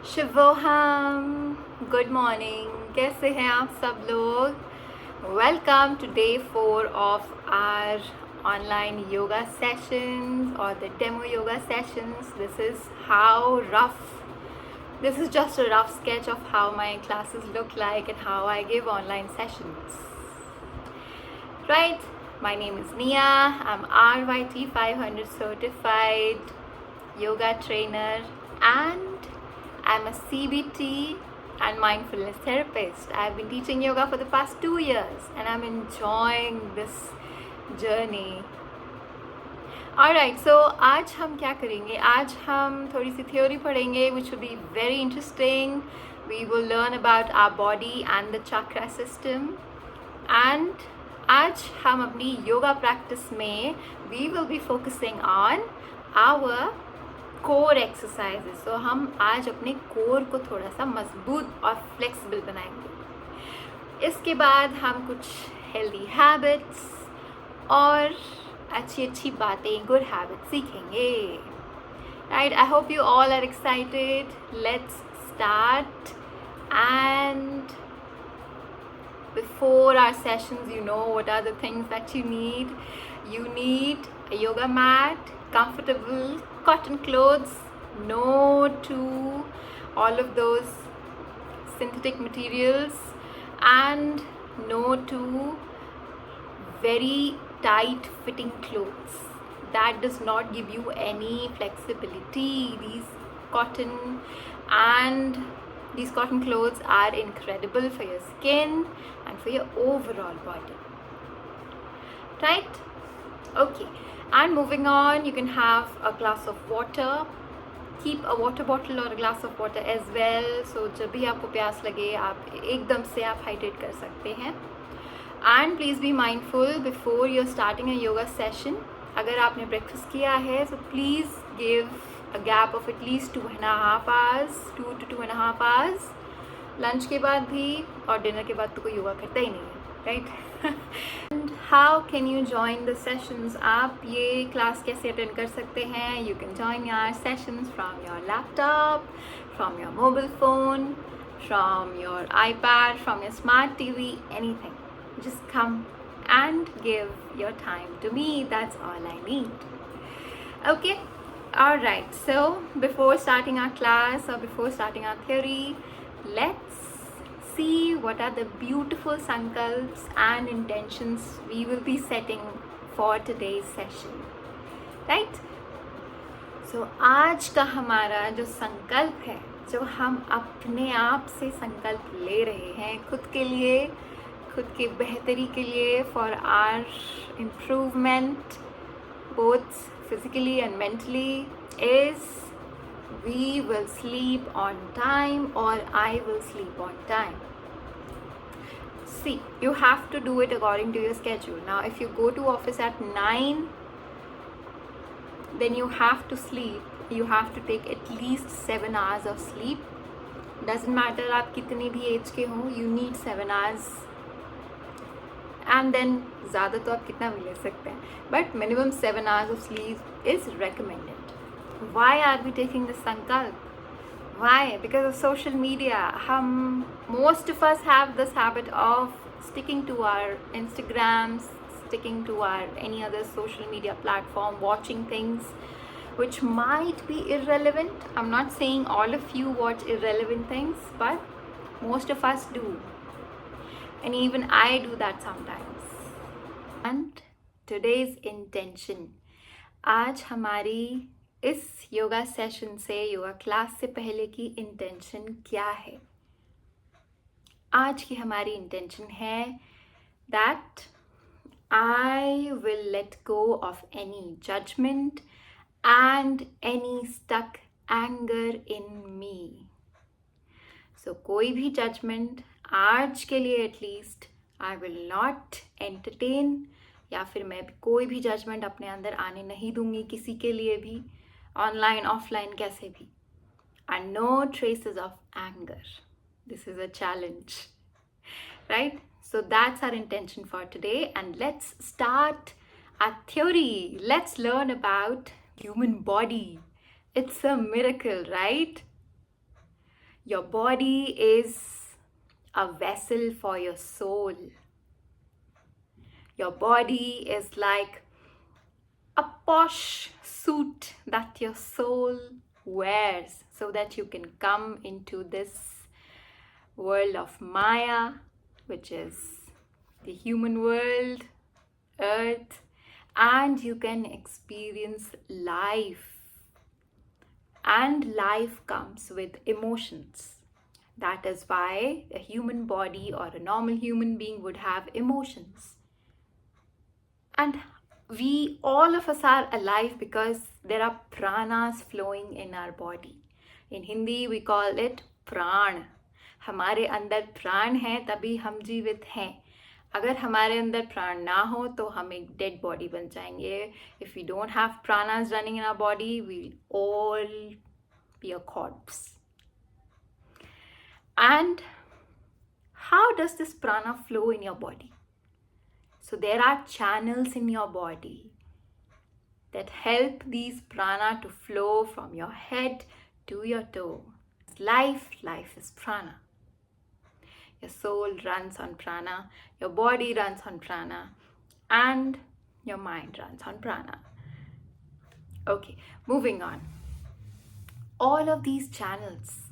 शिवोहम, good morning. कैसे हैं आप सब लोग? Welcome to day 4 of our online yoga sessions और the demo yoga sessions. This is just a rough sketch of how my classes look like and how I give online sessions. Right, my name is Nia. I'm RYT 500 certified yoga trainer and I'm a CBT and mindfulness therapist. I've been teaching yoga for the past 2 years and I'm enjoying this journey. Alright, so आज हम क्या करेंगे? आज हम थोड़ी सी theory पढ़ेंगे which will be very interesting. We will learn about our body and the chakra system. And आज हम अपनी yoga practice में we will be focusing on our core exercises. So हम आज अपने कोर को थोड़ा सा मजबूत और फ्लेक्सिबल बनाएंगे. इसके बाद हम कुछ हेल्दी हैबिट्स और अच्छी अच्छी बातें, गुड हैबिट्स सीखेंगे. Right, I hope you all are excited. Let's start. And before our sessions, you know what are the things that you need. You need a yoga mat, comfortable cotton clothes, no to all of those synthetic materials, and no to very tight fitting clothes. That does not give you any flexibility. These cotton clothes are incredible for your skin and for your overall body. Right? Okay. And moving on, you can have a glass of water. Keep a water bottle or a glass of water as well. So जब भी आपको प्यास लगे आप एकदम से आप hydrate कर सकते हैं. And please be mindful before you're starting a yoga session. अगर आपने breakfast किया है so please give a gap of at least 2.5 hours, 2 to 2.5 hours. Lunch के बाद भी और डिनर के बाद तो कोई योगा करता ही नहीं है, right? And how can you join the sessions? आप ये क्लास कैसे अटेंड कर सकते हैं? You can join your sessions from your laptop, from your mobile phone, from your iPad, from your smart TV, anything. Just come and give your time to me. That's all I need. Okay, all right, so before starting our class or before starting our theory, let's see what are the beautiful sankalps and intentions we will be setting for today's session. Right? So आज का हमारा जो संकल्प है, जो हम अपने आप से संकल्प ले रहे हैं खुद के लिए, खुद के बेहतरी के लिए, for our improvement both physically and mentally, is we will sleep on time or I will sleep on time. See, you have to do it according to your schedule. Now if you go to office at 9, then you have to sleep, you have to take at least 7 hours of sleep. Doesn't matter आप कितने भी as के हों, you need 7 hours. And then ज़्यादा तो आप कितना भी ले सकते हैं, but minimum 7 hours of sleep is recommended. Why are we taking this sankalp? Why? Because of social media. Most of us have this habit of sticking to our Instagrams, sticking to our any other social media platform, watching things which might be irrelevant. I'm not saying all of you watch irrelevant things, but most of us do. And even I do that sometimes. And today's intention, आज हमारी इस yoga session से, yoga class से पहले की intention क्या है? आज की हमारी इंटेंशन है that I will let go of any judgment and any stuck anger in me. So कोई भी judgment आज के लिए at least I will not entertain, या फिर मैं कोई भी जजमेंट अपने अंदर आने नहीं दूंगी किसी के लिए भी, ऑनलाइन ऑफलाइन कैसे भी. And no traces of anger. This is a challenge, right? So that's our intention for today. And let's start our theory. Let's learn about human body. It's a miracle, right? Your body is a vessel for your soul. Your body is like a posh suit that your soul wears so that you can come into this world of Maya, which is the human world, earth, and you can experience life. And life comes with emotions. That is why a human body or a normal human being would have emotions. And we, all of us, are alive because there are pranas flowing in our body. In Hindi, we call it pran. हमारे अंदर प्राण है तभी हम जीवित हैं. अगर हमारे अंदर प्राण ना हो तो हम एक डेड बॉडी बन जाएंगे. If we don't have pranas running in our body, we'll all be a corpse. And how does this prana flow in your body? So there are channels in your body that help these prana to flow from your head to your toe. Life is prana. Your soul runs on prana, your body runs on prana, and your mind runs on prana. Okay, moving on. All of these channels,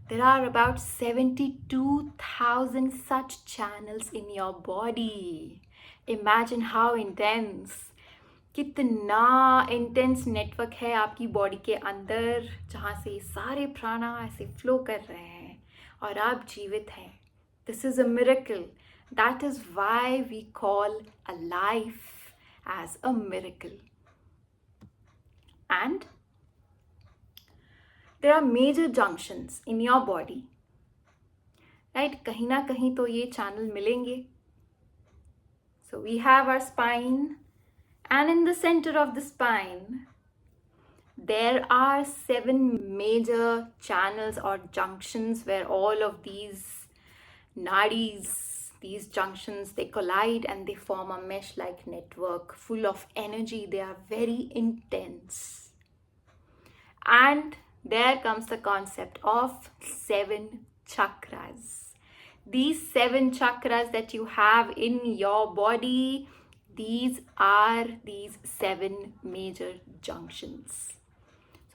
there are about 72,000 such channels in your body. Imagine how intense, कितना intense network है आपकी body के अंदर जहाँ से सारे प्राणा ऐसे फ्लो कर रहे हैं और आप जीवित हैं. This is a miracle. That is why we call a life as a miracle. And there are major junctions in your body. Right? कहीं ना कहीं तो ये channel मिलेंगे. So we have our spine, and in the center of the spine, there are 7 major channels or junctions where all of these nadis, these junctions, they collide and they form a mesh-like network full of energy. They are very intense. And there comes the concept of 7 chakras. These 7 chakras that you have in your body, these are these 7 major junctions.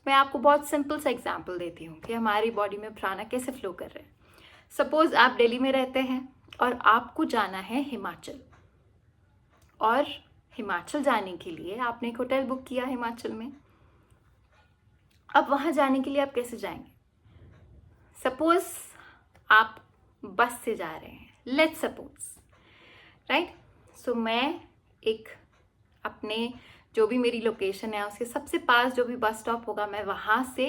मैं आपको बहुत simple सा example देती हूँ कि हमारी body में प्राणा कैसे फ्लो कर रहे हैं. सपोज आप दिल्ली में रहते हैं और आपको जाना है हिमाचल, और हिमाचल जाने के लिए आपने एक होटल बुक किया हिमाचल में. अब वहाँ जाने के लिए आप कैसे जाएंगे? सपोज आप बस से जा रहे हैं, लेट्स सपोज, राइट. सो मैं एक अपने जो भी मेरी लोकेशन है उसके सबसे पास जो भी बस स्टॉप होगा, मैं वहाँ से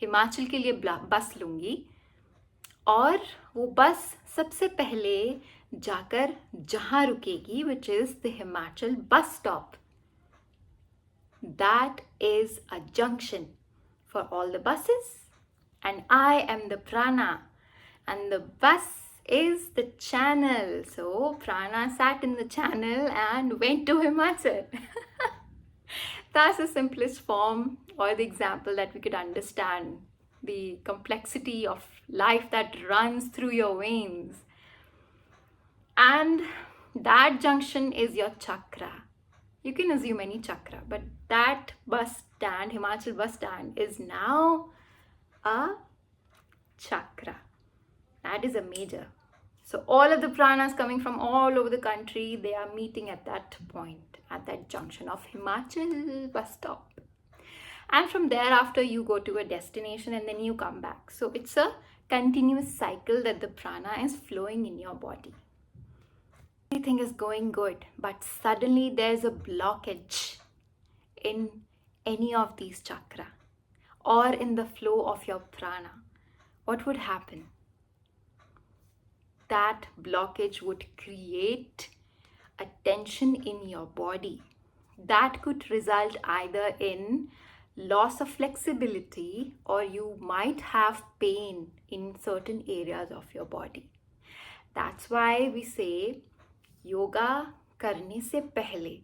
हिमाचल के लिए बस लूँगी, और वो बस सबसे पहले जाकर जहाँ रुकेगी, which is the Himachal bus stop. That is a junction for all the buses, and I am the prana, and the bus is the channel. So prana sat in the channel and went to Himachal. That's the simplest form or the example that we could understand the complexity of life that runs through your veins. And that junction is your chakra. You can assume any chakra, but that bus stand, Himachal bus stand, is now a chakra. That is a major. So all of the pranas coming from all over the country, they are meeting at that point, at that junction of Himachal bus stop. And from there, after you go to a destination and then you come back. So it's a continuous cycle that the prana is flowing in your body. Everything is going good, but suddenly there's a blockage in any of these chakra or in the flow of your prana. What would happen? That blockage would create a tension in your body that could result either in loss of flexibility, or you might have pain in certain areas of your body. That's why we say yoga करने से पहले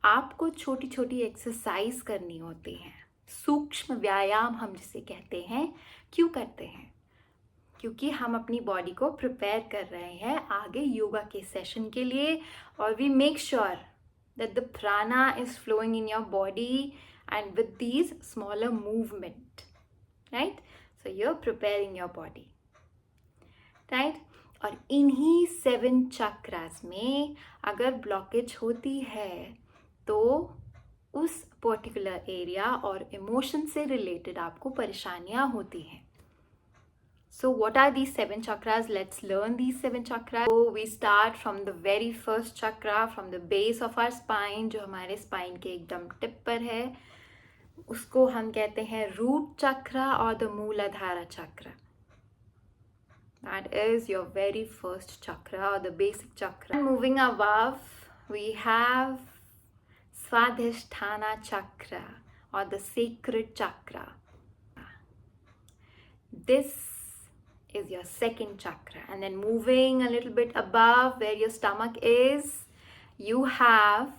आपको छोटी छोटी exercise करनी होती हैं. सूक्ष्म व्यायाम हम जिसे कहते हैं. क्यों करते हैं? क्योंकि हम अपनी बॉडी को प्रिपेयर कर रहे हैं आगे योगा के सेशन के लिए, और we make sure that the prana is flowing in your body and with these smaller movement, right? So you're preparing your body, right? और इन्हीं 7 चक्रास में अगर ब्लॉकेज होती है तो उस पर्टिकुलर एरिया और इमोशन से रिलेटेड आपको परेशानियां होती हैं. So what are these 7 chakras? Let's learn these 7 chakras. So we start from the very first chakra, from the base of our spine, जो हमारे spine के एकदम टिप पर है. उसको हम कहते हैं रूट चक्रा और the मूलाधारा chakra. That is your very first chakra or the basic chakra. And moving above, we have Swadhisthana chakra or the sacred chakra. This is your second chakra. And then moving a little bit above where your stomach is, you have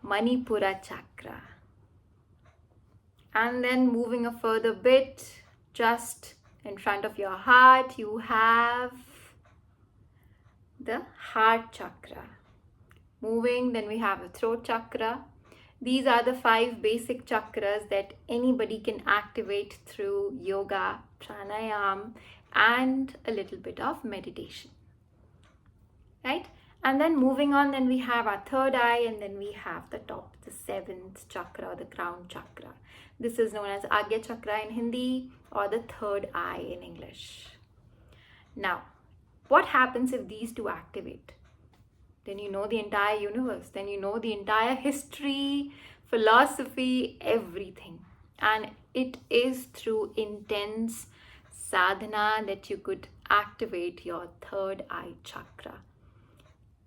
Manipura chakra. And then moving a further bit, just in front of your heart, you have the heart chakra. Moving, then we have the throat chakra. These are the 5 basic chakras that anybody can activate through yoga, pranayam, and a little bit of meditation, right? And then moving on, then we have our third eye, and then we have the top, the 7th chakra or the crown chakra. This is known as Agya chakra in Hindi or the third eye in English. Now, what happens if these 2 activate? Then you know the entire universe, then you know the entire history, philosophy, everything. And it is through intense sadhana that you could activate your third eye chakra.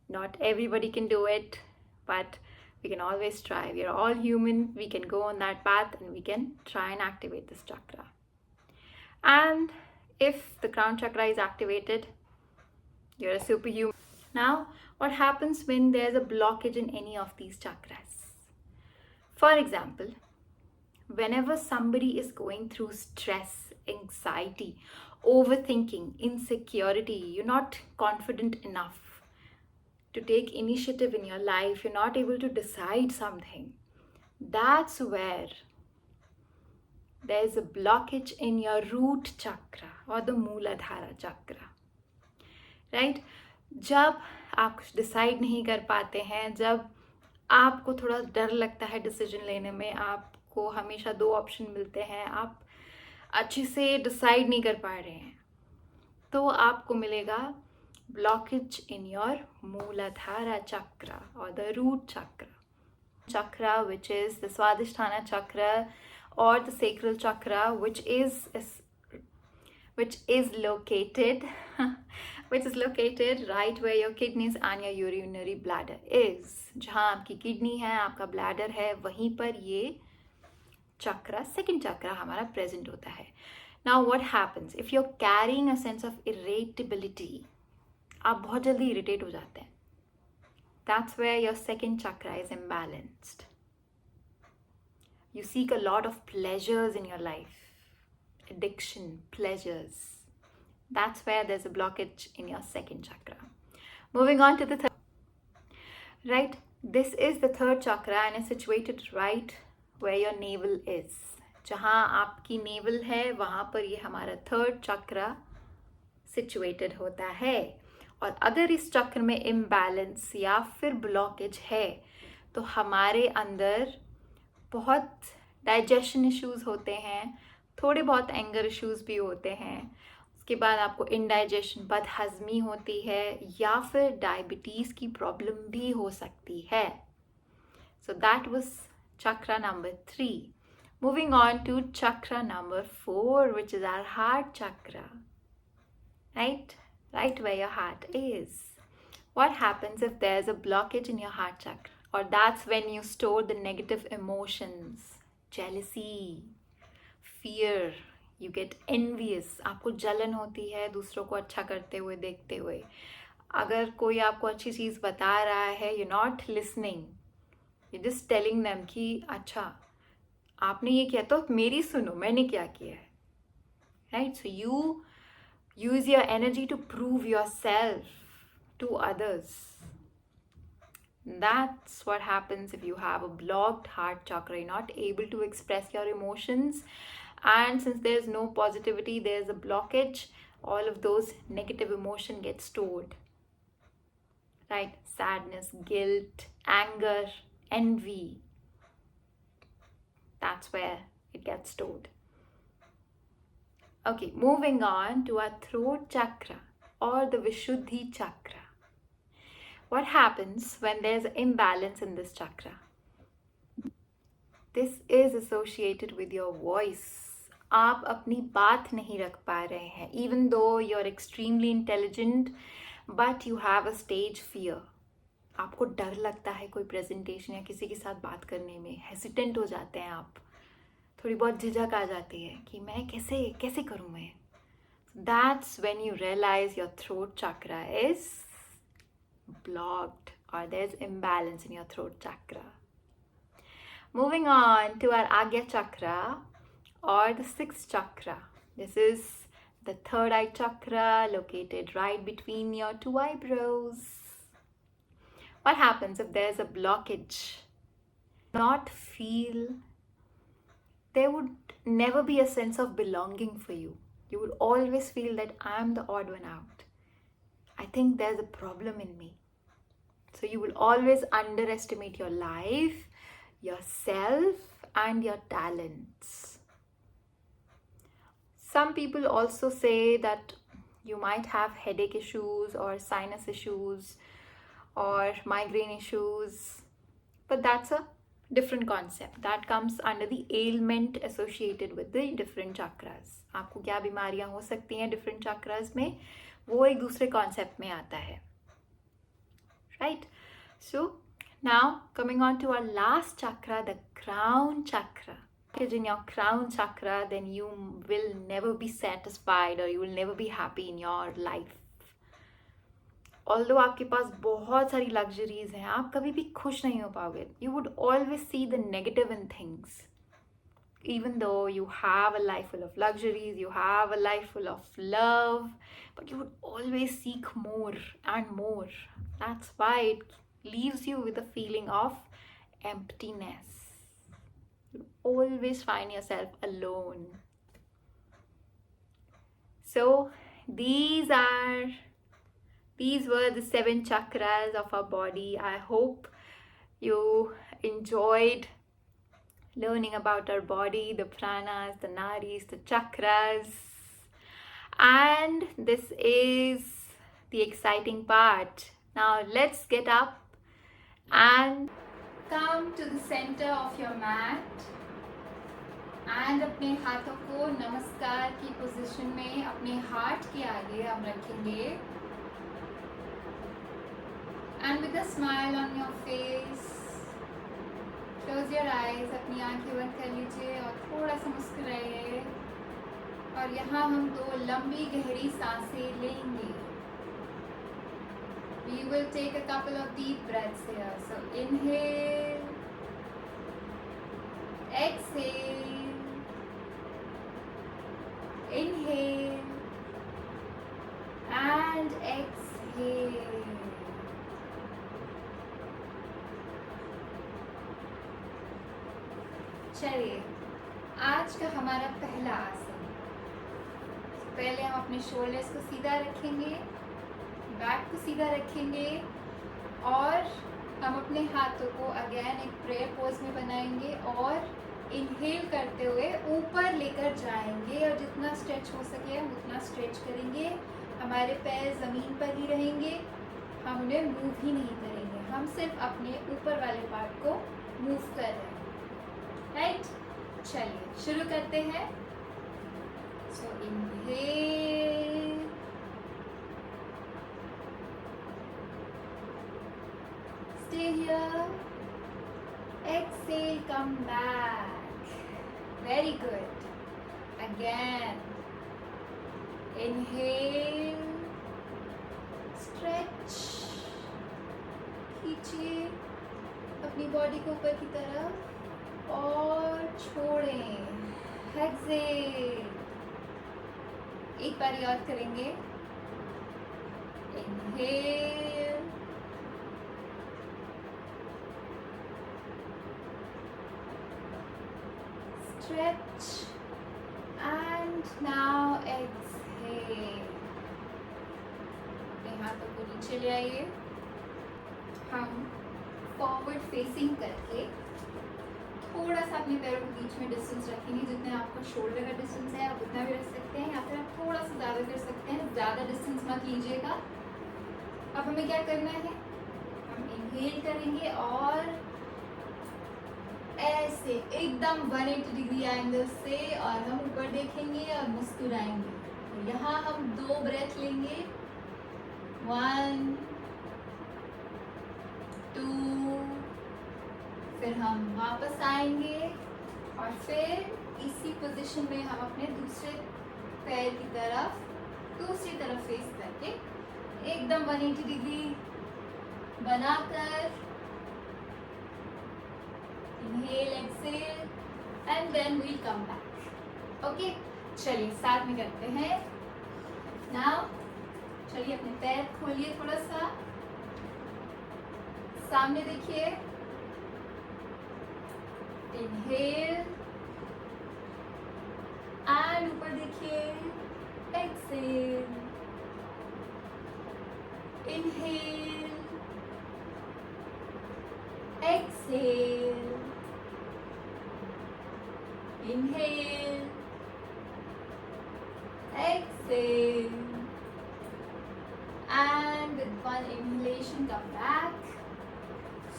Not everybody can do it, but we can always try. We are all human. We can go on that path and we can try and activate this chakra. And if the crown chakra is activated, you're a superhuman. Now, what happens when there's a blockage in any of these chakras? For example, whenever somebody is going through stress, anxiety, overthinking, insecurity, you're not confident enough to take initiative in your life, you're not able to decide something, that's where there's a blockage in your root chakra or the Mooladhara chakra, right? जब आप कुछ decide नहीं कर पाते हैं, जब आपको थोड़ा डर लगता है डिसीजन लेने में, आपको हमेशा 2 ऑप्शन मिलते हैं, आप अच्छे से डिसाइड नहीं कर पा रहे हैं, तो आपको मिलेगा blockage in your Mooladhara chakra or the root chakra, which is the Swadhisthana chakra or the sacral chakra, which is located right where your kidneys and your urinary bladder is. जहाँ आपकी किडनी है, आपका bladder है, वहीं पर ये चक्रा, second chakra हमारा present होता है. Now what happens if you're carrying a sense of irritability? आप बहुत जल्दी इरिटेट हो जाते हैं. That's where your second chakra is imbalanced. You seek a lot of pleasures in your life. Addiction, pleasures. That's where there's a blockage in your second chakra. Moving on to the third. Right? This is the third chakra and is situated right where your navel is. जहाँ आपकी navel है, वहाँ पर ये हमारा third chakra situated होता है. और अगर इस चक्र में इम्बैलेंस या फिर ब्लॉकेज है तो हमारे अंदर बहुत डाइजेशन इश्यूज होते हैं, थोड़े बहुत एंगर इश्यूज भी होते हैं. उसके बाद आपको इंडाइजेशन, बदहजमी होती है, या फिर डायबिटीज़ की प्रॉब्लम भी हो सकती है. So that was chakra number 3. Moving on to chakra number 4, which is our heart chakra. Right where your heart is. What happens if there's a blockage in your heart chakra? Or that's when you store the negative emotions, jealousy, fear, you get envious. आपको जलन होती है दूसरों को अच्छा करते हुए देखते हुए. अगर कोई आपको अच्छी चीज़ बता रहा है, you're not listening, you're just telling them कि अच्छा आपने ये किया तो मेरी सुनो, मैंने क्या किया है. Right? So you use your energy to prove yourself to others. That's what happens if you have a blocked heart chakra. You're not able to express your emotions, and since there's no positivity, there's a blockage. All of those negative emotion get stored, right? Sadness, guilt, anger, envy. That's where it gets stored. Okay, moving on to our throat chakra or the Vishuddhi chakra. What happens when there's imbalance in this chakra? This is associated with your voice. आप अपनी बात नहीं रख पा रहे हैं. Even though you're extremely intelligent, but you have a stage fear. आपको डर लगता है कोई प्रेजेंटेशन या किसी के साथ बात करने में. हेसिटेंट हो जाते हैं आप. थोड़ी बहुत झिझक आ जाती है कि मैं कैसे करूँ मैं. That's when you realize your throat chakra is blocked or there's imbalance in your throat chakra. Moving on to our Agya chakra or the sixth chakra. This is the third eye chakra located right between your two eyebrows. What happens if there's a blockage? Not feel, there would never be a sense of belonging for you. You would always feel that I'm the odd one out. I think there's a problem in me. So you will always underestimate your life, yourself, and your talents. Some people also say that you might have headache issues or sinus issues or migraine issues, but that's a different concept. That comes under the ailment associated with the different chakras. आपको क्या बीमारियां हो सकती हैं different chakras में, वो एक दूसरे concept में आता है. Right? So now coming on to our last chakra, the crown chakra. In your crown chakra, then you will never be satisfied or you will never be happy in your life. Although आपके पास बहुत सारी luxuries हैं, आप कभी भी खुश नहीं हो पाओगे. You would always see the negative in things. Even though you have a life full of luxuries, you have a life full of love, but you would always seek more and more. That's why it leaves you with a feeling of emptiness. You always find yourself alone. So these were the 7 chakras of our body. I hope you enjoyed learning about our body, the pranas, the nadis, the chakras. And this is the exciting part. Now let's get up and come to the center of your mat and अपने हाथों को नमस्कार की position में अपने heart के आगे हम रखेंगे. And with a smile on your face, close your eyes, अपनी आंखें बंद कर लीजिए और थोड़ा सा मुस्कुराइए. और यहाँ हम 2 लंबी गहरी सांसें लेंगे. We will take a couple of deep breaths here. So inhale, exhale, inhale, and exhale. चलिए, आज का हमारा पहला आसन. पहले हम अपने शोल्डर्स को सीधा रखेंगे, बैक को सीधा रखेंगे और हम अपने हाथों को अगेन एक प्रेयर पोज में बनाएंगे और इनहेल करते हुए ऊपर लेकर जाएंगे और जितना स्ट्रेच हो सके हम उतना स्ट्रेच करेंगे. हमारे पैर ज़मीन पर ही रहेंगे, हम उन्हें मूव ही नहीं करेंगे. हम सिर्फ अपने ऊपर वाले पार्ट को मूव कर रहे हैं. राइट? चलिए शुरू करते हैं. सो inhale, stay here, exhale, come back. Very good. Again, inhale, stretch, खींचिए अपनी बॉडी को ऊपर की तरफ और छोड़ें. Exhale, एक बार और करेंगे. Inhale, stretch, and now exhale. अपने हाथों को नीचे ले आइए. हम फॉरवर्ड फेसिंग करके थोड़ा सा अपने पैरों के बीच में डिस्टेंस रखेंगे. जितने आपका शोल्डर का डिस्टेंस है आप उतना भी रख सकते हैं, या फिर आप थोड़ा सा ज़्यादा कर सकते हैं. ज़्यादा डिस्टेंस मत लीजिएगा. अब हमें क्या करना है, हम इनहेल करेंगे और ऐसे एकदम 180 डिग्री एंगल से, और हम ऊपर देखेंगे और मुस्कुराएंगे. यहाँ हम 2 ब्रेथ लेंगे. 1 2, फिर हम वापस आएंगे और फिर इसी पोजीशन में हम अपने दूसरे पैर की तरफ दूसरी तरफ फेस करके एकदम 180 डिग्री बनाकर inhale exhale and then we come back. Okay, चलिए साथ में करते हैं. नाउ चलिए अपने पैर खोलिए, थोड़ा सा सामने देखिए. इनहेल एंड ऊपर देखिए. Exhale. Inhale, exhale. Inhale, exhale, and with one inhalation come back.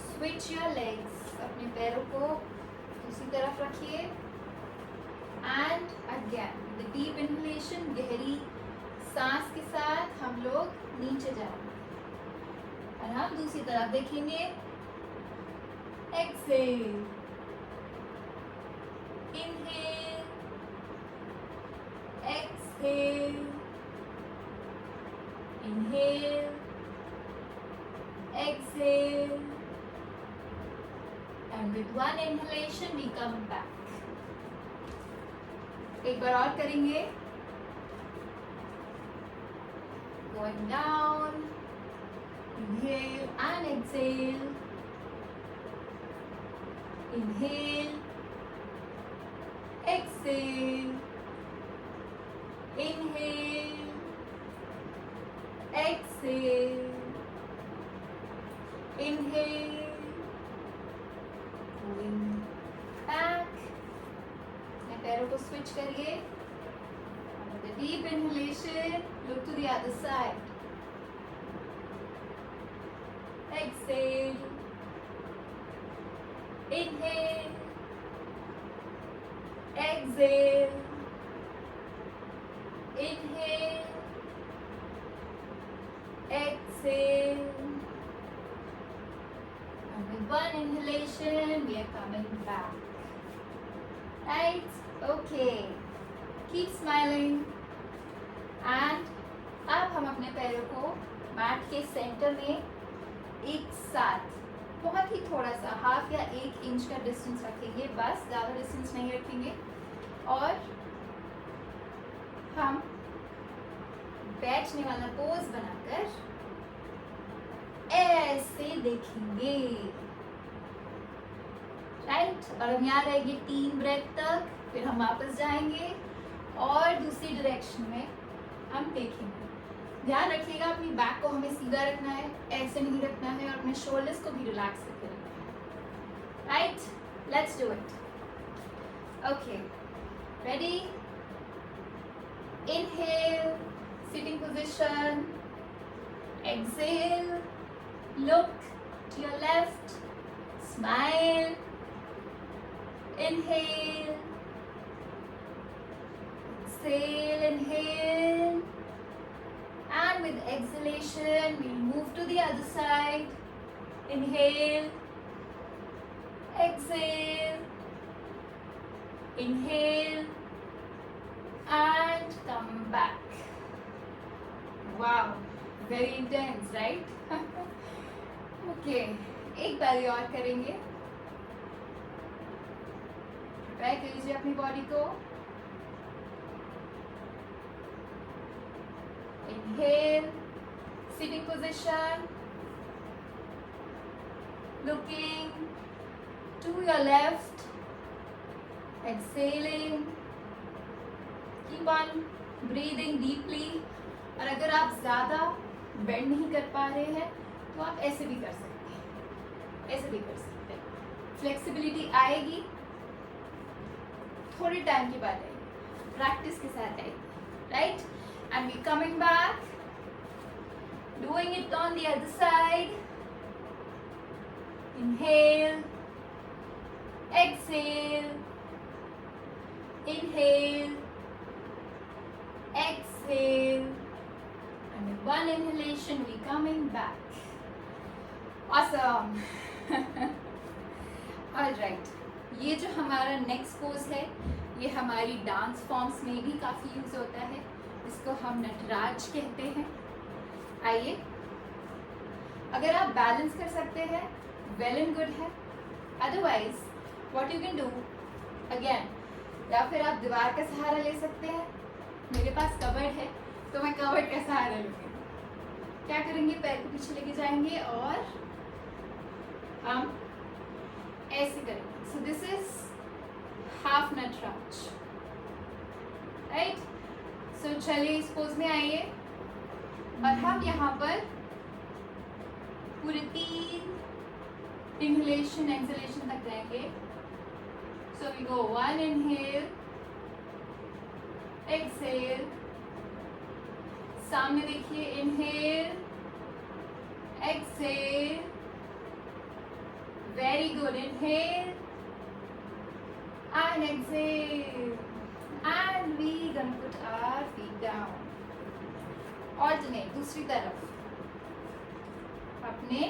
Switch your legs. अपने पैरों को दूसरी तरफ रखिए. And again the deep inhalation, गहरी सांस के साथ हम लोग नीचे जाएंगे और हम दूसरी तरफ देखेंगे. Exhale, inhale, exhale, inhale, exhale, and with one inhalation we come back. एक बार और करेंगे. Going down, inhale and exhale, inhale, exhale, inhale, exhale, inhale, going back. अपने पैरों को स्विच करिए. With a deep inhalation, look to the other side. Exhale, inhale, exhale, inhale, exhale, and with one inhalation we are coming back. Right? Okay. Keep smiling. And अब हम अपने पैरों को mat के सेंटर में एक साथ बहुत ही थोड़ा सा 1/2 या 1 इंच का डिस्टेंस रखेंगे. बस ज़्यादा डिस्टेंस नहीं रखेंगे. और हम बैठने वाला पोज बनाकर ऐसे देखेंगे. राइट? और हम यहाँ रहेंगे 3 ब्रेथ तक. फिर हम वापस जाएंगे और दूसरी डायरेक्शन में हम देखेंगे. ध्यान रखिएगा अपनी बैक को हमें सीधा रखना है, ऐसे नहीं रखना है, और अपने शोल्डर्स को भी रिलैक्स करके रखना है. Right? Let's do it. Okay, ready? Inhale, sitting position. Exhale, look to your left, smile. Inhale, exhale, inhale, and with exhalation we'll move to the other side. Inhale, exhale, inhale, and come back. Wow, very intense, right? Okay, एक बार और करेंगे. Try कीजिए अपनी body को. Inhale, sitting position, looking to your left, exhaling, keep on breathing deeply. और अगर आप ज़्यादा बेंड नहीं कर पा रहे हैं तो आप ऐसे भी कर सकते हैं, ऐसे भी कर सकते हैं. फ्लेक्सिबिलिटी आएगी, थोड़े टाइम के बाद आएगी, प्रैक्टिस के साथ आएगी, right. And we coming back, doing it on the other side. Inhale, exhale, inhale, exhale, and with one inhalation we coming back. Awesome. Alright, ये जो हमारा नेक्स्ट पोज है ये हमारी डांस फॉर्म्स में भी काफ़ी यूज होता है. इसको हम नटराज कहते हैं. आइए, अगर आप बैलेंस कर सकते हैं वेल एंड गुड है. Otherwise what you can do again, या फिर आप दीवार का सहारा ले सकते हैं. मेरे पास कबर्ड है तो मैं कबर्ड का सहारा लूँगी. क्या करेंगे, पैर को पीछे लेके जाएंगे और हम ऐसे करेंगे. So this is half Nataraj, right. So चलिए इस पोज में आइए और हम यहाँ पर पूरे 3 inhalation exhalation तक जाएंगे. So we go 1 inhale, exhale, सामने देखिए, inhale, exhale, very good, inhale and exhale, and we gonna put our feet down. Alternate, दूसरी तरफ अपने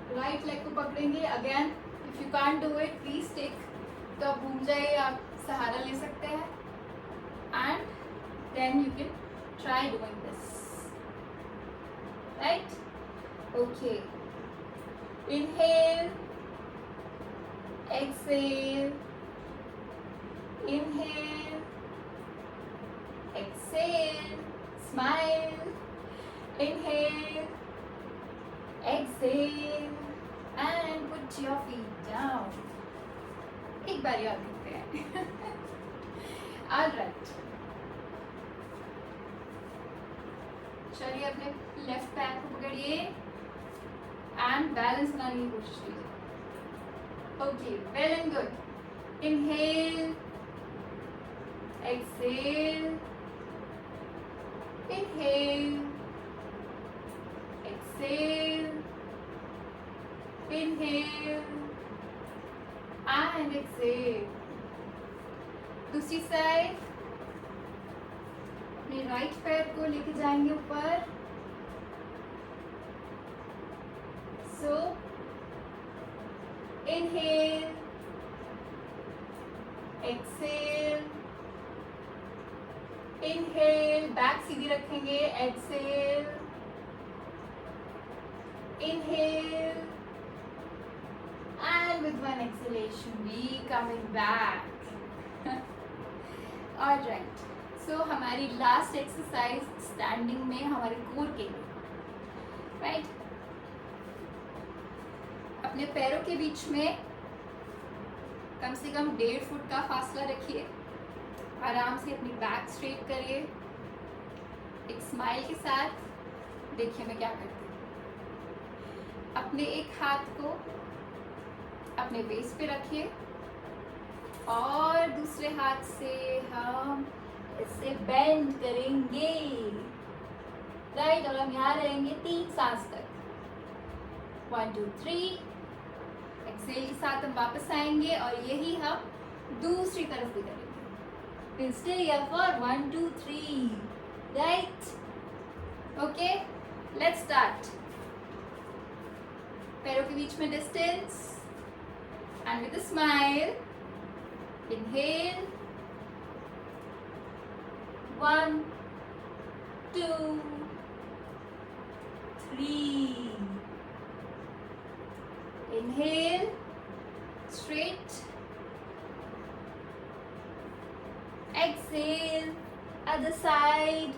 राइट लेग को पकड़ेंगे. Again if you can't do it please take, तो आप घूम जाइए, आप सहारा ले सकते हैं. And then you can try doing this, right. Okay, inhale, exhale, inhale, exhale, smile, inhale, exhale and put your feet down. एक बार और देखते हैं. Alright. चलिए अपने लेफ्ट पैर को पकड़िए एंड बैलेंस बनाने की कोशिश कीजिए. Okay, well and good. Inhale, exhale, inhale, exhale, inhale and exhale. दूसरी साइड, अपने राइट पैर को लेके जाएंगे ऊपर. सो इनहेल, एक्सहेल, इनहेल, बैक सीधी रखेंगे, exhale, inhale, and with one exhalation we coming back. Alright, so हमारी लास्ट एक्सरसाइज स्टैंडिंग में हमारे कोर के लिए, राइट. अपने पैरों के बीच में कम से कम 1.5 फुट का फासला रखिए. आराम से अपनी बैक स्ट्रेट करिए. एक स्माइल के साथ देखिए मैं क्या करती हूँ. अपने एक हाथ को अपने बेस पे रखिए और दूसरे हाथ से हम इसे बेंड करेंगे, राइट. और हम यहाँ रहेंगे 3 सांस तक. 1 2 3. एक्सेल के साथ हम वापस आएंगे और यही हम दूसरी तरफ भी करेंगे. We'll stay here for 1 2 3, right? Okay, let's start. पैरों के बीच में distance and with a smile. Inhale, 1 2 3. Inhale, straight. Exhale, Other side.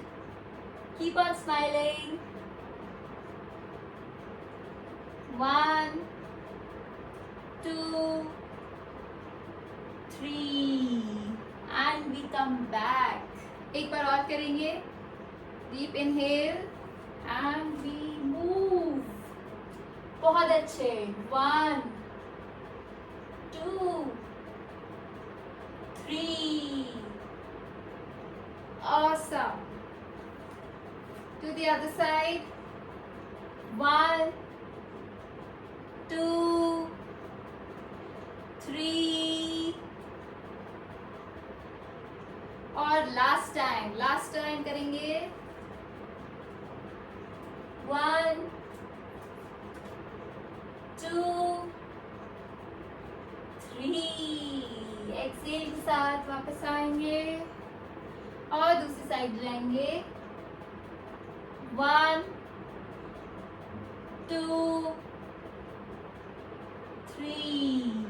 Keep on smiling. 1, 2, 3 and we come back. एक बार और करेंगे. Deep inhale and we move. बहुत अच्छे. 1, 2, 3. Awesome. To the other side. 1, 2, 3. और last time करेंगे. 1, 2, 3. एक्सेल के साथ वापस आएंगे और दूसरी साइड जाएंगे. 1, 2, 3.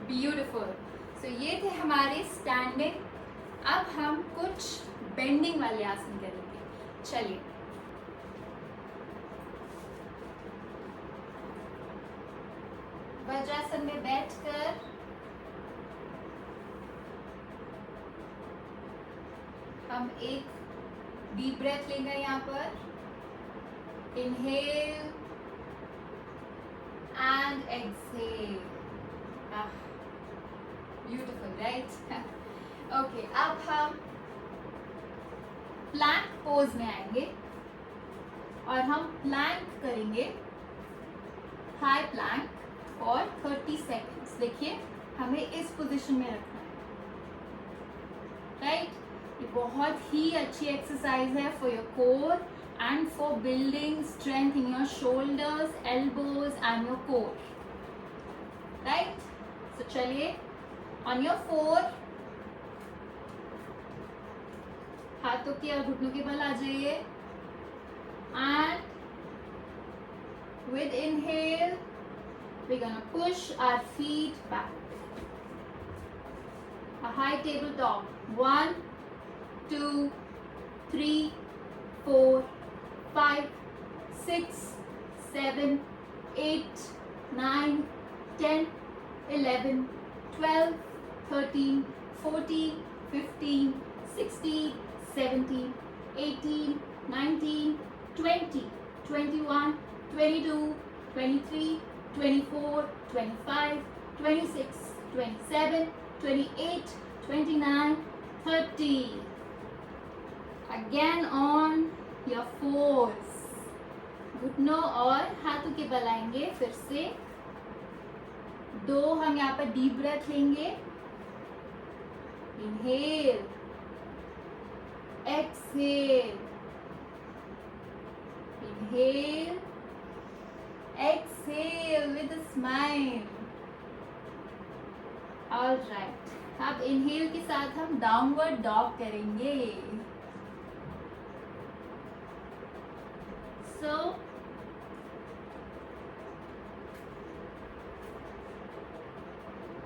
ब्यूटिफुल. सो ये थे हमारे स्टैंडिंग. अब हम कुछ बेंडिंग वाले आसन करेंगे. चलिए. वज्रासन में बैठकर हम एक डीप ब्रेथ लेंगे. यहाँ पर inhale and exhale. Beautiful, right? Okay, अब हम प्लैंक पोज में आएंगे और हम प्लैंक करेंगे, हाई प्लैंक फॉर 30 सेकेंड्स. देखिए, हमें इस पोजीशन में रखना है, राइट? ये बहुत ही अच्छी एक्सरसाइज है for your core and for building strength in your shoulders, elbows and your core. Right? So चलिए, on your 4, हाथों के और घुटनों के बल आ जाइए. And with inhale, we're gonna push our feet back. A high tabletop. 1, 2, 3, 4, 5, 6, 7, 8, 9, 10, 11, 12, 13, 14, 15, 16, 17, 18, 19, 20, 21, 22, 23, 24, 25, 26, 27, 28, 29, 30. Again on your 4s. घुटनों और हाथों के बल आएंगे. फिर से 2 हम यहाँ पर डीप ब्रेथ लेंगे. Inhale, exhale, inhale, exhale with a smile. Alright, अब इनहेल के साथ हम डाउनवर्ड डॉग करेंगे. So,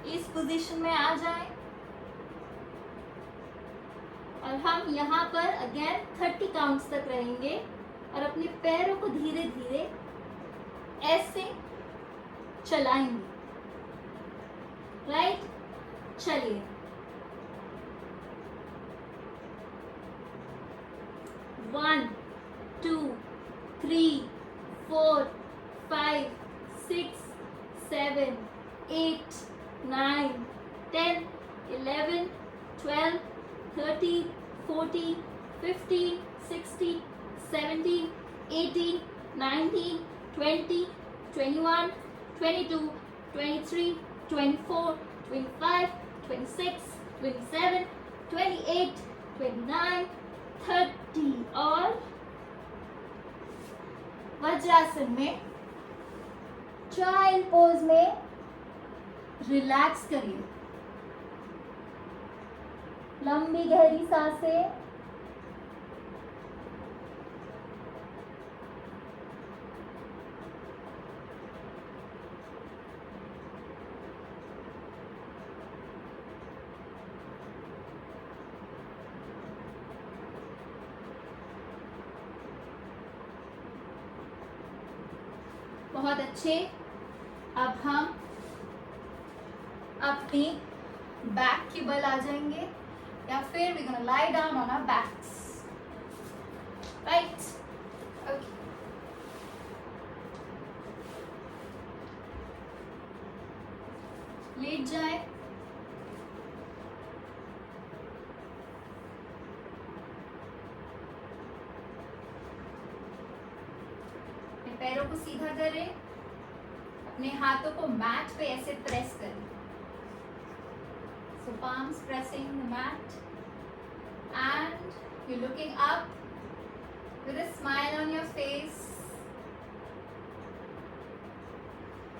इस पोजीशन में आ जाएं और हम यहाँ पर अगेन 30 काउंट्स तक रहेंगे और अपने पैरों को धीरे धीरे ऐसे चलाएंगे. राइट? चलिए. 1, 2, 3, 4, 5, 6, 7, 8, 9, 10, 11, 12, 13, 14, 15, 16, 17, 18, 19, 20, 21, 22, 23, 24, 25, 26, 27, 28, 29, 30. और वज्रासन में चाइल्ड पोज में रिलैक्स करिए. लंबी गहरी सांसें. बहुत अच्छे। अब हम अपनी बैक की बल आ जाएंगे या फिर we gonna lie down on our backs, right. Okay, लेट जाए, अपने पैरों को सीधा करें, अपने हाथों को मैट पे ऐसे प्रेस करें। So palms pressing the mat and you're looking up with a smile on your face.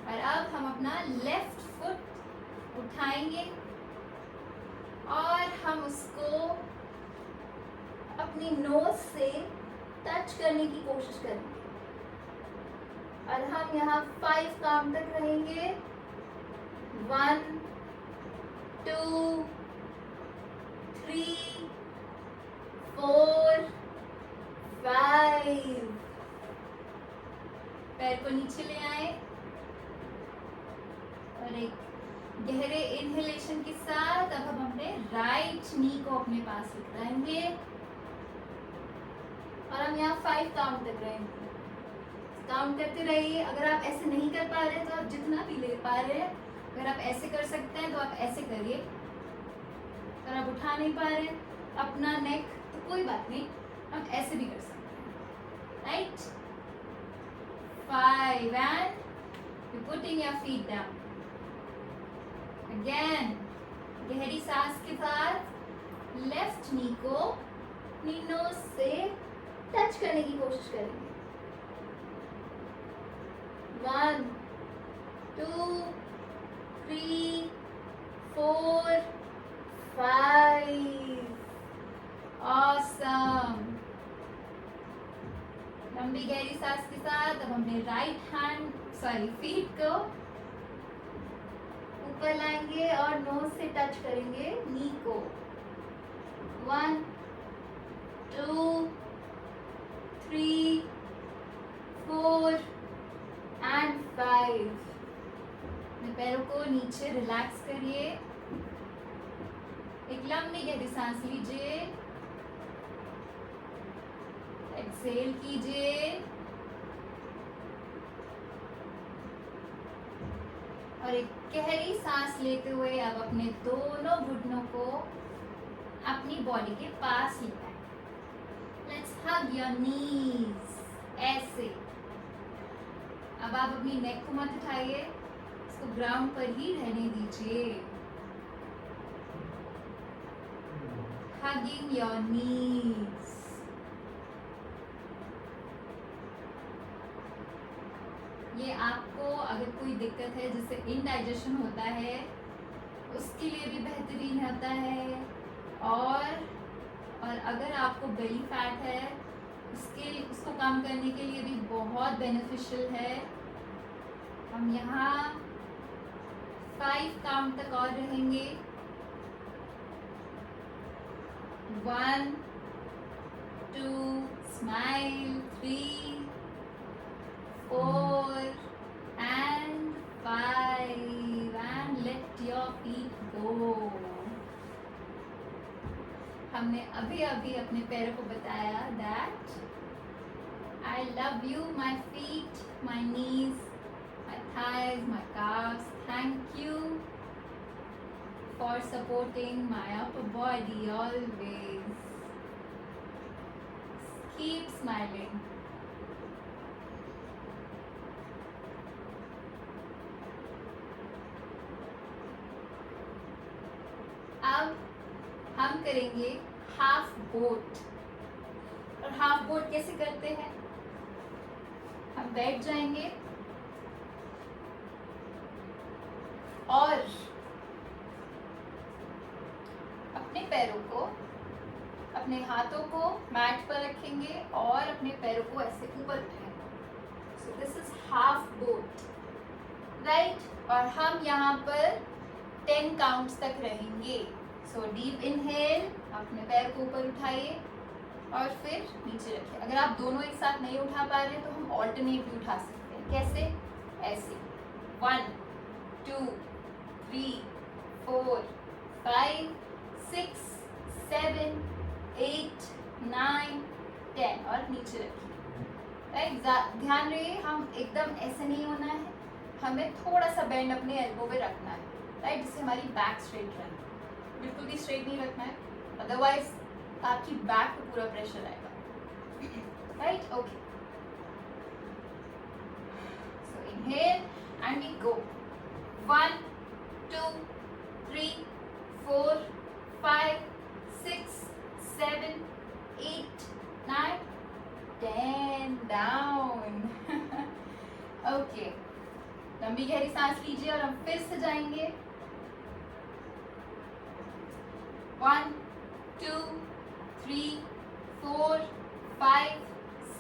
और अब हम अपना लेफ्ट फुट उठाएंगे और हम उसको अपनी नोज से टच करने की कोशिश करेंगे और हम यहाँ 5 काउंट तक रहेंगे। 1 2 3 4 5। पैर को नीचे ले आए और एक गहरे इनहेलेशन के साथ अब हम अपने राइट नी को अपने पास लगाएंगे और हम यहाँ 5 काउंट तक रहेंगे। काउंट करते रहिए। अगर आप ऐसे नहीं कर पा रहे तो आप जितना भी ले पा रहे हैं, अगर आप ऐसे कर सकते हैं तो आप ऐसे करिए। अगर आप उठा नहीं पा रहे अपना नेक तो कोई बात नहीं, आप ऐसे भी कर सकते हैं, right. 5 and you're putting your feet down. Again, गहरी सांस के साथ लेफ्ट नी को अपनी नोज से टच करने की कोशिश करेंगे। 1 2 3 4 5। Awesome. लंबी गहरी सांस के साथ अब हमने फीट को ऊपर लाएंगे और नोज से टच करेंगे नी को। 1 2 3 4 and 5। अपने पैरों को नीचे रिलैक्स करिए, एक लंबी गहरी सांस लीजिए, एक्सहेल कीजिए और एक गहरी सांस लेते हुए अब अपने दोनों घुटनों को अपनी बॉडी के पास लेकर लेट्स हग योर नीज। ऐसे अब आप अपनी नेक को मत उठाइए, इसको ग्राउंड पर ही रहने दीजिए। Hugging your knees. ये आपको अगर कोई दिक्कत है जैसे इनडाइजेशन होता है उसके लिए भी बेहतरीन होता है, और अगर आपको बेली फैट है उसको कम करने के लिए भी बहुत बेनिफिशियल है। हम यहाँ 5 काउंट तक और रहेंगे। 1 2 smile, 3 4 and 5 and let your feet go। हमने अभी अपने पैरों को बताया that I love you, my feet, my knees, my thighs, my calves. Thank you for supporting my upper body always. Keep smiling. अब हम करेंगे हाफ बोट। और हाफ बोट कैसे करते हैं? हम बैठ जाएंगे और अपने पैरों को, अपने हाथों को मैट पर रखेंगे और अपने पैरों को ऐसे ऊपर उठाएंगे। सो this is half boat, right. और हम यहाँ पर 10 काउंट्स तक रहेंगे। सो डीप इनहेल, अपने पैर को ऊपर उठाइए और फिर नीचे रखिए। अगर आप दोनों एक साथ नहीं उठा पा रहे तो हम ऑल्टरनेट भी उठा सकते हैं। कैसे? ऐसे 1 2 3 4 5 6 7 8 9 10 और नीचे रखिए। राइट, ध्यान रहे हम एकदम ऐसे नहीं होना है, हमें थोड़ा सा बेंड अपने एल्बो पे रखना है। राइट, जिससे हमारी बैक स्ट्रेट रहे, बिल्कुल भी स्ट्रेट नहीं रखना है, अदरवाइज आपकी बैक पे पूरा प्रेशर आएगा। Right, okay, so inhale and we go 1 2 3 4 5 6 7 8 9 10 down. Okay, लंबी गहरी सांस लीजिए और हम फिर से जाएंगे 1 2 3 4 5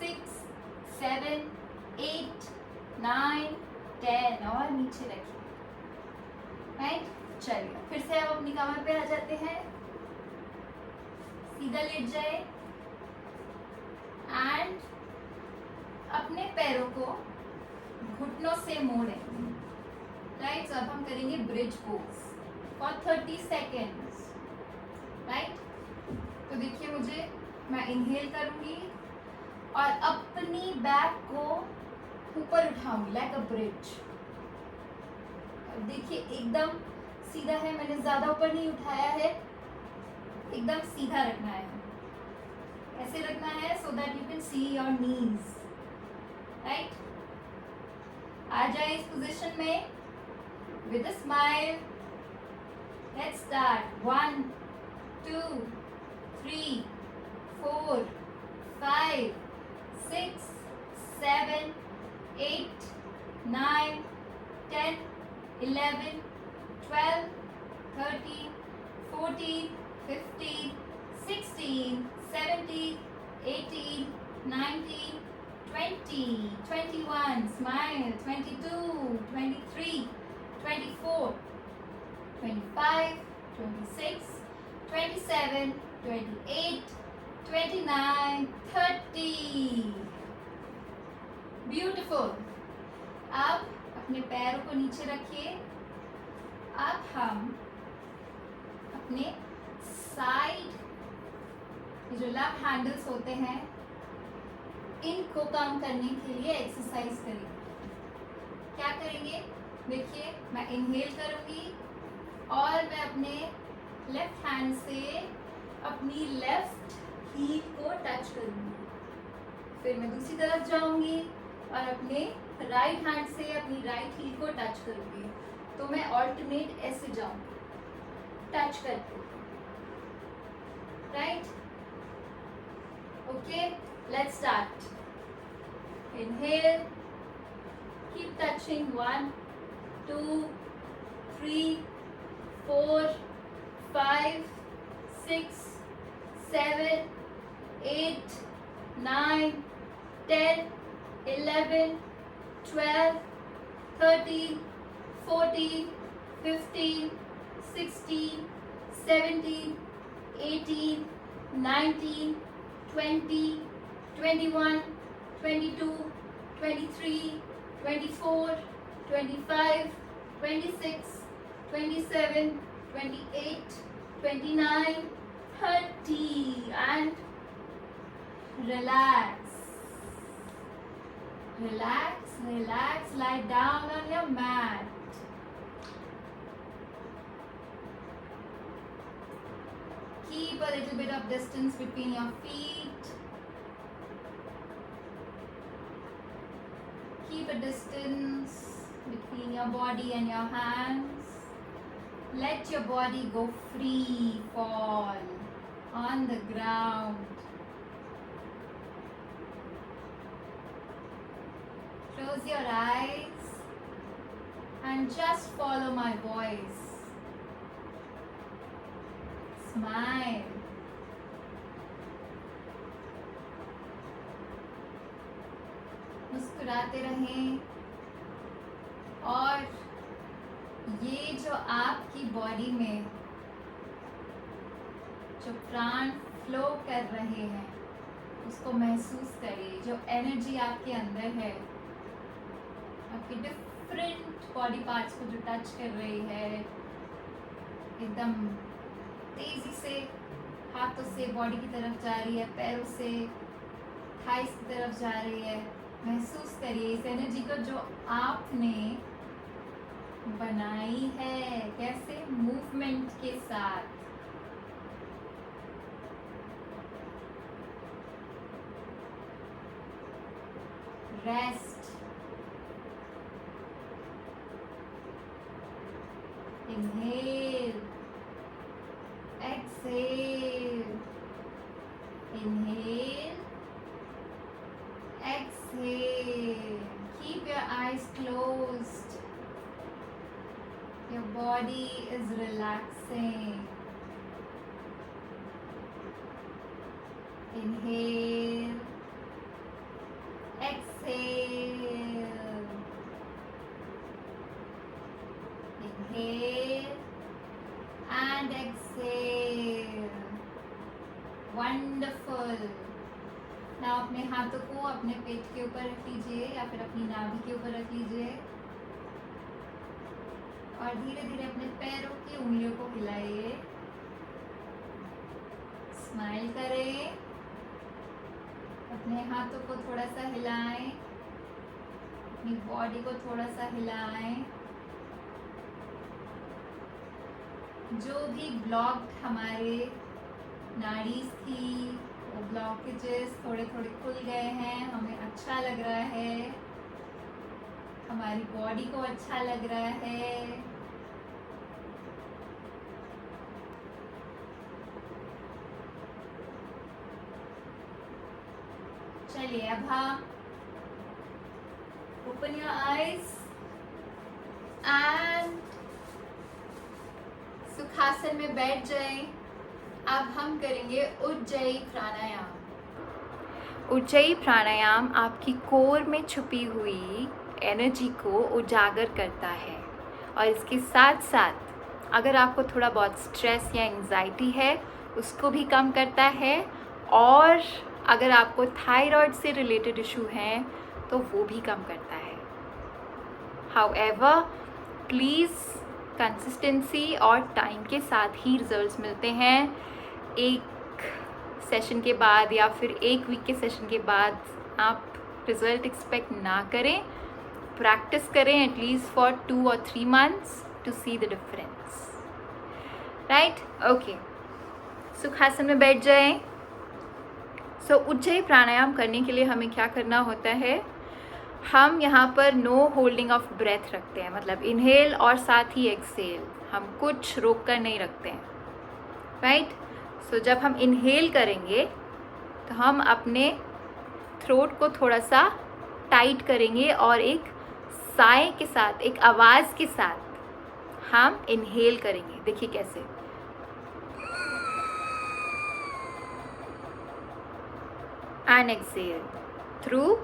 6 7 8 9 10 और नीचे रखिए। राइट, चलिए फिर से हम अपनी कमर पे आ जाते हैं, सीधा लेट जाए एंड अपने पैरों को घुटनों से मोड़े। राइट, so अब हम करेंगे bridge pose for 30 seconds. Right, तो देखिए मुझे, मैं इनहेल करूंगी और अपनी बैक को ऊपर उठाऊंगी लाइक अ ब्रिज। देखिए एकदम सीधा है, मैंने ज्यादा ऊपर नहीं उठाया है, एकदम सीधा रखना है, ऐसे रखना है so that you can see your knees. Right, आ जाए इस पोजीशन में with a smile. Let's start 1 2 3 4 5 6 7 8 9 10 11 12 13 14 15 16 17 18 19 20 21 smile 22 23 24 25 26 27 28 29 30। Beautiful. अब अपने पैरों को नीचे रखिए। अब हम अपने साइड जो लव हैंडल्स होते हैं इनको काम करने के लिए एक्सरसाइज करेंगे। क्या करेंगे? देखिए, मैं इनहेल करूंगी और मैं अपने लेफ्ट हैंड से अपनी लेफ्ट हील को टच करूंगी, फिर मैं दूसरी तरफ जाऊंगी और अपने राइट हैंड से अपनी राइट हील को टच करूंगी। तो मैं ऑल्टरनेट ऐसे जाऊंगी टच करके। Right, okay, let's start. Inhale, keep touching 1 2 3 4 5 6 7 8 9 10 11 12 13 14 15 16 17 18 19 20 21 22 23 24 25 26 27 28 29 30 and relax. Relax, relax, lie down on your mat. Keep a little bit of distance between your feet. Keep a distance between your body and your hands. Let your body go free fall on the ground. Close your eyes and just follow my voice. Smile. मुस्कुराते रहें और ये जो आपकी body में जो प्राण flow कर रहे हैं उसको महसूस करिए। जो एनर्जी आपके अंदर है, आपकी डिफरेंट बॉडी पार्ट्स को जो टच कर रही है, एकदम तेजी से हाथों से बॉडी की तरफ जा रही है, पैरों से थाइस की तरफ जा रही है। महसूस करिए इस एनर्जी को जो आपने बनाई है, कैसे मूवमेंट के साथ। Rest, inhale, exhale, inhale, exhale. Keep your eyes closed. Your body is relaxing. Inhale, exhale, inhale and exhale. Wonderful. now अपने हाथों को अपने पेट के ऊपर रख लीजिए या फिर अपनी नाभि के ऊपर रख लीजिए और धीरे धीरे अपने पैरों की उंगलियों को हिलाइए। स्माइल करें, अपने हाथों को थोड़ा सा हिलाएं, अपनी बॉडी को थोड़ा सा हिलाएं। जो भी ब्लॉक्ड हमारे नाड़ीज थी, वो ब्लॉकेजेस थोड़े थोड़े खुल गए हैं, हमें अच्छा लग रहा है, हमारी बॉडी को अच्छा लग रहा है। चलिए अब हम ओपन योर आईज एंड सुखासन में बैठ जाएं। अब हम करेंगे उज्जयी प्राणायाम। उज्जयी प्राणायाम आपकी कोर में छुपी हुई एनर्जी को उजागर करता है और इसके साथ साथ अगर आपको थोड़ा बहुत स्ट्रेस या एंजाइटी है उसको भी कम करता है, और अगर आपको थायराइड से रिलेटेड इशू हैं तो वो भी कम करता है। हाउएवर, प्लीज़ कंसिस्टेंसी और टाइम के साथ ही रिजल्ट्स मिलते हैं। एक सेशन के बाद या फिर एक वीक के सेशन के बाद आप रिज़ल्ट एक्सपेक्ट ना करें। प्रैक्टिस करें at least for 2 or 3 months to see the difference. Right, okay. सुखासन में बैठ जाएं। उज्जयी प्राणायाम करने के लिए हमें क्या करना होता है, हम यहाँ पर नो होल्डिंग ऑफ ब्रेथ रखते हैं, मतलब इनहेल और साथ ही एक्सेल, हम कुछ रोक कर नहीं रखते हैं। राइट, जब हम इनहेल करेंगे तो हम अपने थ्रोट को थोड़ा सा टाइट करेंगे और एक साय के साथ, एक आवाज़ के साथ हम इनहेल करेंगे। देखिए कैसे, and exhale through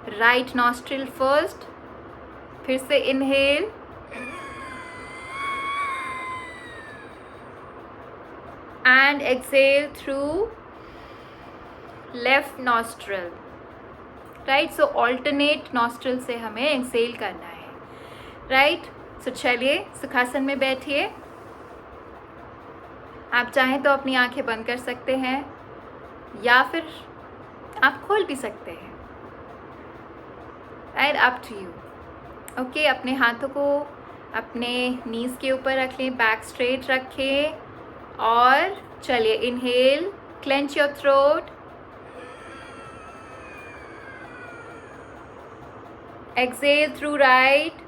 right nostril first, फिर से inhale and exhale through left nostril. Right, so alternate nostril से हमें एक्सेल करना है। राइट, सो चलिए सुखासन में बैठिए। आप चाहें तो अपनी आंखें बंद कर सकते हैं या फिर आप खोल भी सकते हैं। Right, up to you. Okay, अपने हाथों को अपने नीज के ऊपर रख लें, बैक स्ट्रेट रखें और चलिए inhale, clench your throat, exhale through right,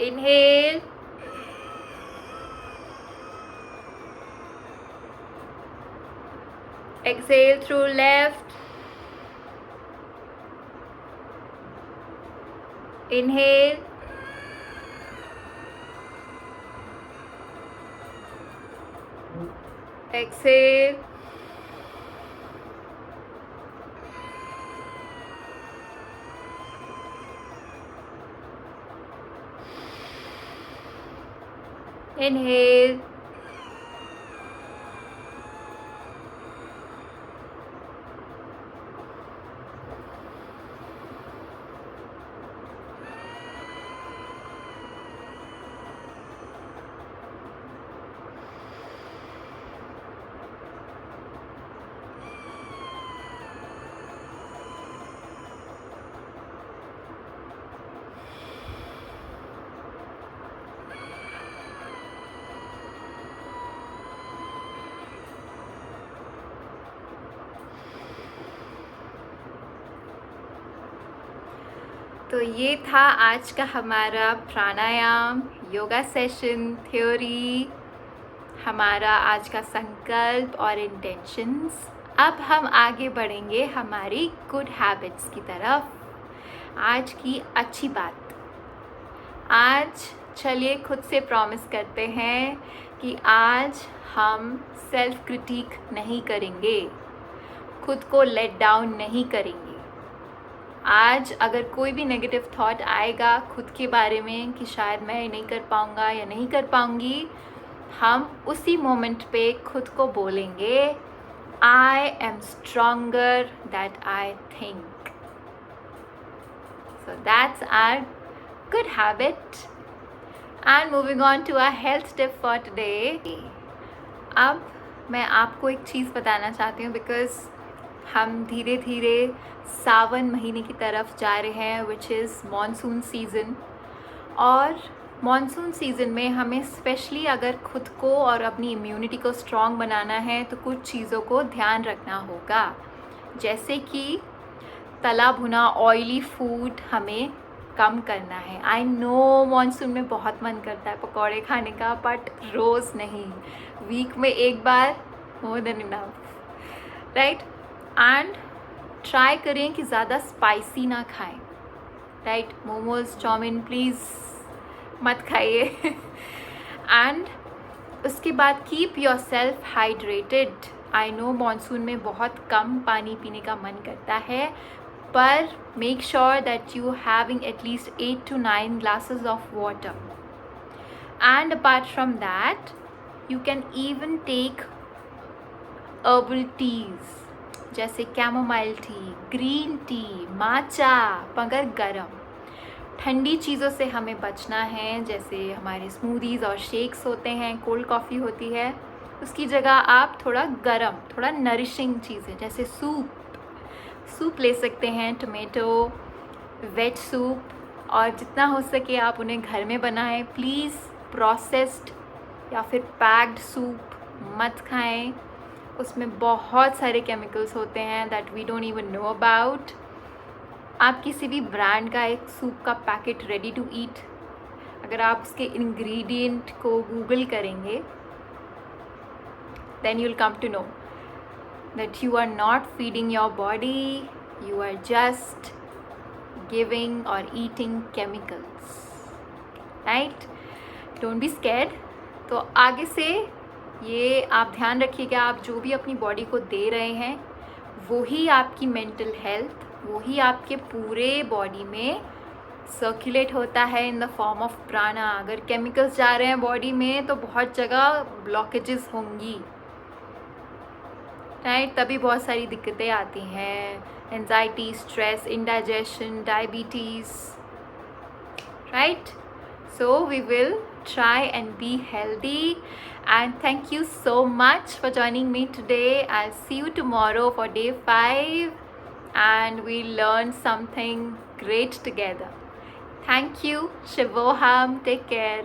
inhale, exhale through left, inhale, exhale, inhale, ये था आज का हमारा प्राणायाम योगा सेशन थ्योरी, हमारा आज का संकल्प और इंटेंशंस। अब हम आगे बढ़ेंगे हमारी गुड हैबिट्स की तरफ। आज की अच्छी बात, आज चलिए खुद से प्रॉमिस करते हैं कि आज हम सेल्फ क्रिटिक नहीं करेंगे, खुद को लेट डाउन नहीं करेंगे। आज अगर कोई भी नेगेटिव थॉट आएगा खुद के बारे में कि शायद मैं नहीं कर पाऊँगा या नहीं कर पाऊँगी, हम उसी मोमेंट पे खुद को बोलेंगे I am stronger that I think. So that's our good habit. And moving on to our health tip for today. अब मैं आपको एक चीज़ बताना चाहती हूँ, बिकॉज़ हम धीरे धीरे सावन महीने की तरफ जा रहे हैं, विच इज़ मॉनसून सीज़न। और मॉनसून सीज़न में हमें स्पेशली अगर खुद को और अपनी इम्यूनिटी को स्ट्रॉन्ग बनाना है तो कुछ चीज़ों को ध्यान रखना होगा, जैसे कि तला भुना ऑयली फूड हमें कम करना है। आई नो मॉनसून में बहुत मन करता है पकौड़े खाने का, बट रोज़ नहीं, वीक में एक बार more than enough, right. And try करें कि ज़्यादा स्पाइसी ना खाएं, राइट। मोमोज चाउमीन प्लीज़ मत खाइए। एंड उसके बाद keep your self hydrated. I know monsoon में बहुत कम पानी पीने का मन करता है, पर make sure that you having at least 8 to 9 glasses of water. And apart from that, you can even take herbal teas जैसे कैमोमाइल टी, ग्रीन टी, माचा, मगर गरम। ठंडी चीज़ों से हमें बचना है, जैसे हमारे स्मूदीज़ और शेक्स होते हैं, कोल्ड कॉफ़ी होती है, उसकी जगह आप थोड़ा गरम, थोड़ा नरिशिंग चीज़ें जैसे सूप ले सकते हैं, टोमेटो वेज सूप, और जितना हो सके आप उन्हें घर में बनाएं। प्लीज़ प्रोसेस्ड या फिर पैक्ड सूप मत खाएं, उसमें बहुत सारे केमिकल्स होते हैं that we don't even know about. आप किसी भी ब्रांड का एक सूप का पैकेट रेडी टू ईट, अगर आप उसके इंग्रेडिएंट को गूगल करेंगे, then you will come to know that you are not feeding your body, you are just giving और eating chemicals, right. Don't be scared. तो आगे से ये आप ध्यान रखिएगा, आप जो भी अपनी बॉडी को दे रहे हैं वही आपकी मेंटल हेल्थ, वही आपके पूरे बॉडी में सर्कुलेट होता है इन द फॉर्म ऑफ प्राणा। अगर केमिकल्स जा रहे हैं बॉडी में तो बहुत जगह ब्लॉकेजेस होंगी, राइट। तभी बहुत सारी दिक्कतें आती हैं, anxiety, stress, indigestion, diabetes, right. So we will try and be healthy, and thank you so much for joining me today. I'll see you tomorrow for day 5 and we'll learn something great together. Thank you. Shivoham. Take care.